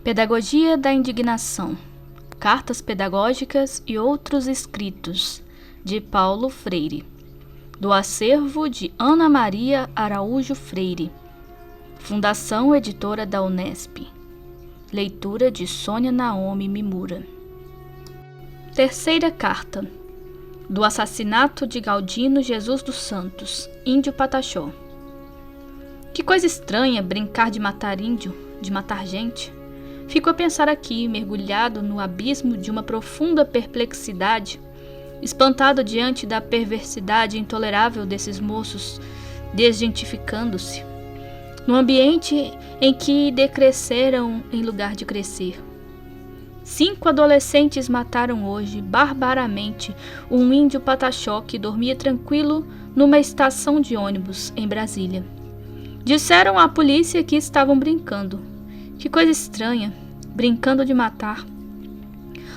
Pedagogia da Indignação, Cartas Pedagógicas e Outros Escritos, de Paulo Freire, do acervo de Ana Maria Araújo Freire, Fundação Editora da Unesp, leitura de Sônia Naomi Mimura. Terceira carta, do assassinato de Galdino Jesus dos Santos, índio Pataxó. Que coisa estranha brincar de matar índio, de matar gente. Fico a pensar aqui, mergulhado no abismo de uma profunda perplexidade, espantado diante da perversidade intolerável desses moços, desgentificando-se, no ambiente em que decresceram em lugar de crescer. 5 adolescentes mataram hoje, barbaramente, um índio Pataxó que dormia tranquilo numa estação de ônibus em Brasília. Disseram à polícia que estavam brincando. Que coisa estranha, brincando de matar.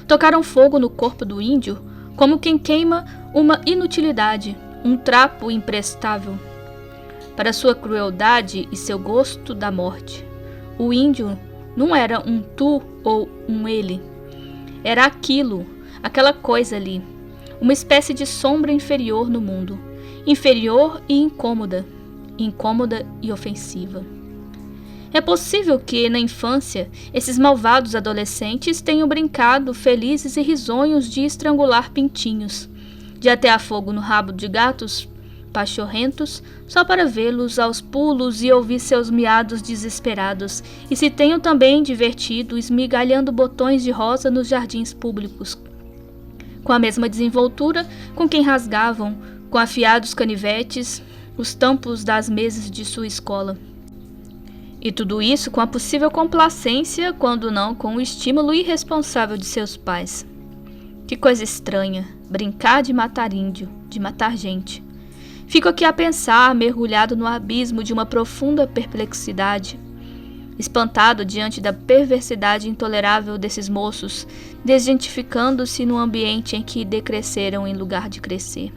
Tocaram fogo no corpo do índio, como quem queima uma inutilidade, um trapo imprestável. Para sua crueldade e seu gosto da morte, o índio não era um tu ou um ele. Era aquilo, aquela coisa ali, uma espécie de sombra inferior no mundo, inferior e incômoda, incômoda e ofensiva. É possível que, na infância, esses malvados adolescentes tenham brincado felizes e risonhos de estrangular pintinhos, de atear fogo no rabo de gatos pachorrentos, só para vê-los aos pulos e ouvir seus miados desesperados, e se tenham também divertido esmigalhando botões de rosa nos jardins públicos, com a mesma desenvoltura com quem rasgavam, com afiados canivetes, os tampos das mesas de sua escola. E tudo isso com a possível complacência, quando não com o estímulo irresponsável de seus pais. Que coisa estranha, brincar de matar índio, de matar gente. Fico aqui a pensar, mergulhado no abismo de uma profunda perplexidade, espantado diante da perversidade intolerável desses moços, desgentificando-se no ambiente em que decresceram em lugar de crescer.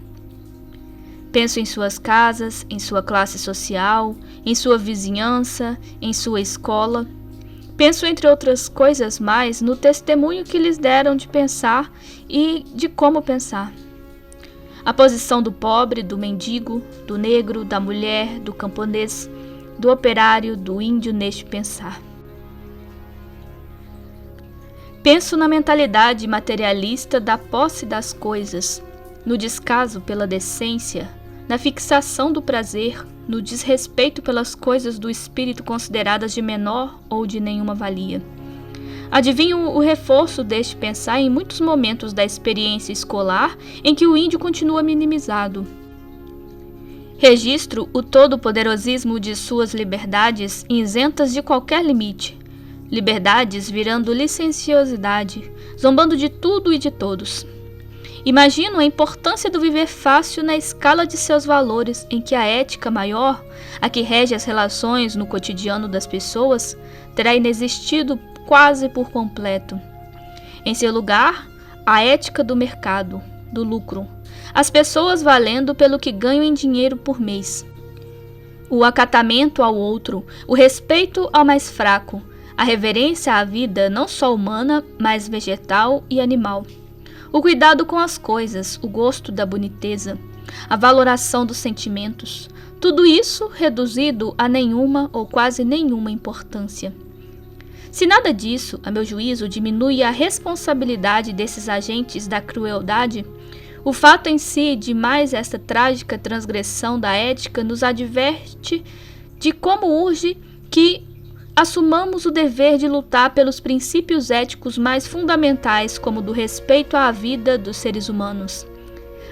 Penso em suas casas, em sua classe social, em sua vizinhança, em sua escola. Penso, entre outras coisas mais, no testemunho que lhes deram de pensar e de como pensar. A posição do pobre, do mendigo, do negro, da mulher, do camponês, do operário, do índio neste pensar. Penso na mentalidade materialista da posse das coisas, no descaso pela decência, na fixação do prazer, no desrespeito pelas coisas do espírito consideradas de menor ou de nenhuma valia. Adivinho o reforço deste pensar em muitos momentos da experiência escolar em que o índio continua minimizado. Registro o todo-poderosismo de suas liberdades isentas de qualquer limite, liberdades virando licenciosidade, zombando de tudo e de todos. Imagino a importância do viver fácil na escala de seus valores, em que a ética maior, a que rege as relações no cotidiano das pessoas, terá inexistido quase por completo. Em seu lugar, a ética do mercado, do lucro, as pessoas valendo pelo que ganham em dinheiro por mês. O acatamento ao outro, o respeito ao mais fraco, a reverência à vida não só humana, mas vegetal e animal. O cuidado com as coisas, o gosto da boniteza, a valoração dos sentimentos, tudo isso reduzido a nenhuma ou quase nenhuma importância. Se nada disso, a meu juízo, diminui a responsabilidade desses agentes da crueldade, o fato em si de mais esta trágica transgressão da ética nos adverte de como urge que assumamos o dever de lutar pelos princípios éticos mais fundamentais, como o do respeito à vida dos seres humanos,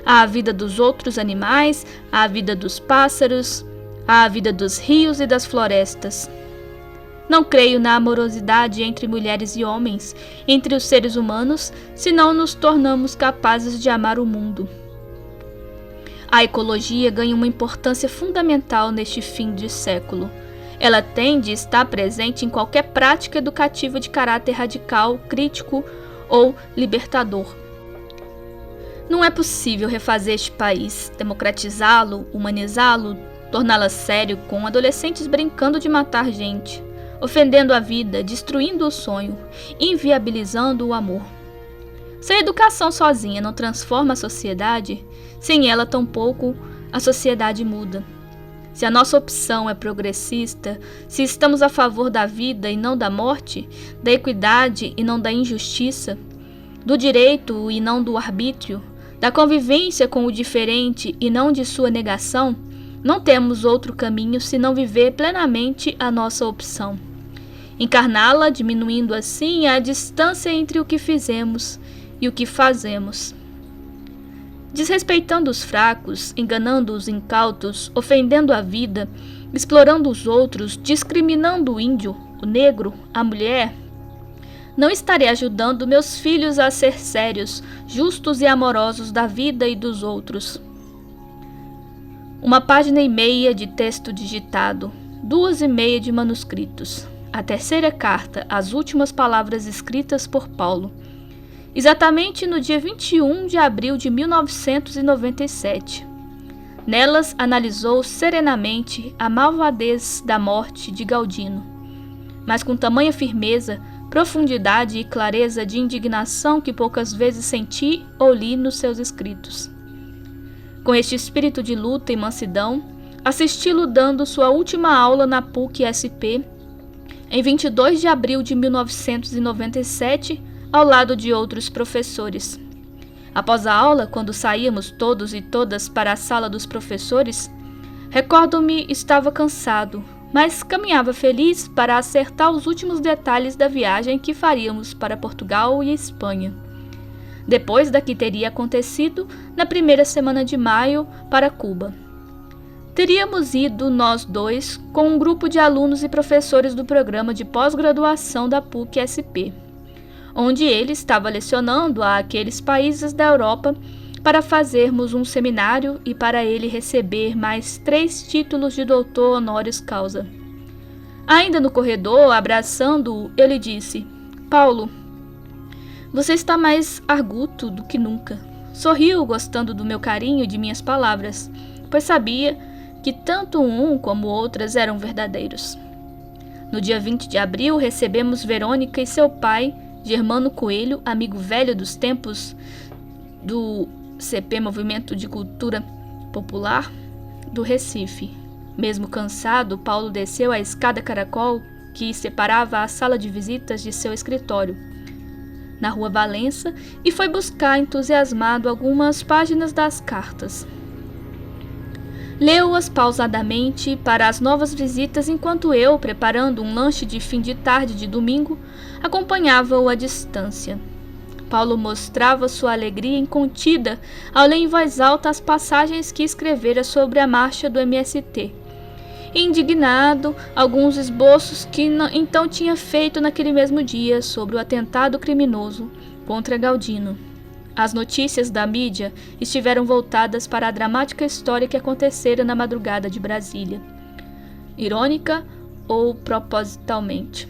à vida dos outros animais, à vida dos pássaros, à vida dos rios e das florestas. Não creio na amorosidade entre mulheres e homens, entre os seres humanos, se não nos tornamos capazes de amar o mundo. A ecologia ganha uma importância fundamental neste fim de século. Ela tem de estar presente em qualquer prática educativa de caráter radical, crítico ou libertador. Não é possível refazer este país, democratizá-lo, humanizá-lo, torná-lo sério com adolescentes brincando de matar gente, ofendendo a vida, destruindo o sonho, inviabilizando o amor. Se a educação sozinha não transforma a sociedade, sem ela tampouco a sociedade muda. Se a nossa opção é progressista, se estamos a favor da vida e não da morte, da equidade e não da injustiça, do direito e não do arbítrio, da convivência com o diferente e não de sua negação, não temos outro caminho senão viver plenamente a nossa opção. Encarná-la, diminuindo assim a distância entre o que fizemos e o que fazemos. Desrespeitando os fracos, enganando os incautos, ofendendo a vida, explorando os outros, discriminando o índio, o negro, a mulher, não estarei ajudando meus filhos a ser sérios, justos e amorosos da vida e dos outros. 1,5 página de texto digitado, 2,5 de manuscritos. A terceira carta, as últimas palavras escritas por Paulo. Exatamente no dia 21 de abril de 1997. Nelas analisou serenamente a malvadez da morte de Galdino, mas com tamanha firmeza, profundidade e clareza de indignação que poucas vezes senti ou li nos seus escritos. Com este espírito de luta e mansidão, assisti-lo dando sua última aula na PUC-SP em 22 de abril de 1997, ao lado de outros professores. Após a aula, quando saíamos todos e todas para a sala dos professores, recordo-me estava cansado, mas caminhava feliz para acertar os últimos detalhes da viagem que faríamos para Portugal e Espanha, depois da que teria acontecido na primeira semana de maio para Cuba. Teríamos ido nós dois com um grupo de alunos e professores do programa de pós-graduação da PUC-SP, onde ele estava lecionando a aqueles países da Europa para fazermos um seminário e para ele receber mais 3 títulos de doutor honoris causa. Ainda no corredor, abraçando-o, eu lhe disse: Paulo, você está mais arguto do que nunca. Sorriu, gostando do meu carinho e de minhas palavras, pois sabia que tanto um como outras eram verdadeiros. No dia 20 de abril, recebemos Verônica e seu pai, Germano Coelho, amigo velho dos tempos do CP, Movimento de Cultura Popular, do Recife. Mesmo cansado, Paulo desceu a escada caracol que separava a sala de visitas de seu escritório, na Rua Valença, e foi buscar entusiasmado algumas páginas das cartas. Leu-as pausadamente para as novas visitas, enquanto eu, preparando um lanche de fim de tarde de domingo, acompanhava-o à distância. Paulo mostrava sua alegria incontida ao ler em voz alta as passagens que escrevera sobre a marcha do MST. Indignado, alguns esboços que então tinha feito naquele mesmo dia sobre o atentado criminoso contra Galdino. As notícias da mídia estiveram voltadas para a dramática história que acontecera na madrugada de Brasília, irônica ou propositalmente,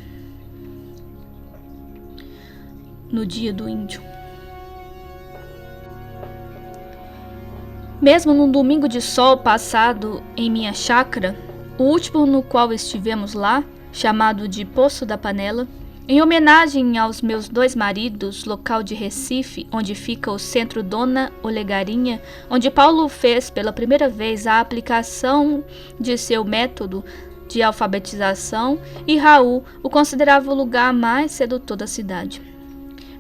no dia do índio. Mesmo num domingo de sol passado em minha chácara, o último no qual estivemos lá, chamado de Poço da Panela, em homenagem aos meus 2 maridos, local de Recife, onde fica o Centro Dona Olegarinha, onde Paulo fez pela primeira vez a aplicação de seu método de alfabetização, e Raul o considerava o lugar mais sedutor da cidade.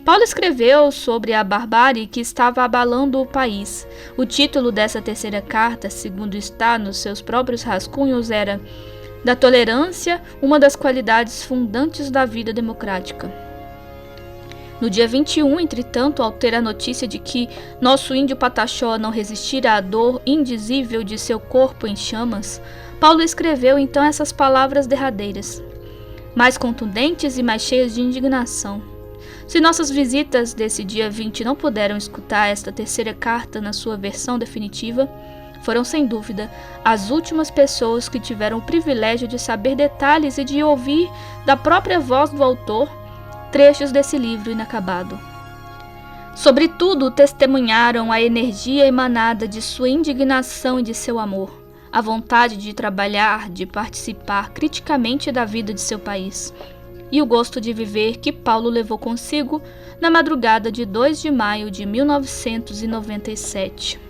Paulo escreveu sobre a barbárie que estava abalando o país. O título dessa terceira carta, segundo está nos seus próprios rascunhos, era da tolerância, uma das qualidades fundantes da vida democrática. No dia 21, entretanto, ao ter a notícia de que nosso índio Pataxó não resistira à dor indizível de seu corpo em chamas, Paulo escreveu então essas palavras derradeiras, mais contundentes e mais cheias de indignação. Se nossas visitas desse dia 20 não puderam escutar esta terceira carta na sua versão definitiva, foram sem dúvida as últimas pessoas que tiveram o privilégio de saber detalhes e de ouvir da própria voz do autor trechos desse livro inacabado. Sobretudo, testemunharam a energia emanada de sua indignação e de seu amor. a vontade de trabalhar, de participar criticamente da vida de seu país, e o gosto de viver que Paulo levou consigo na madrugada de 2 de maio de 1997.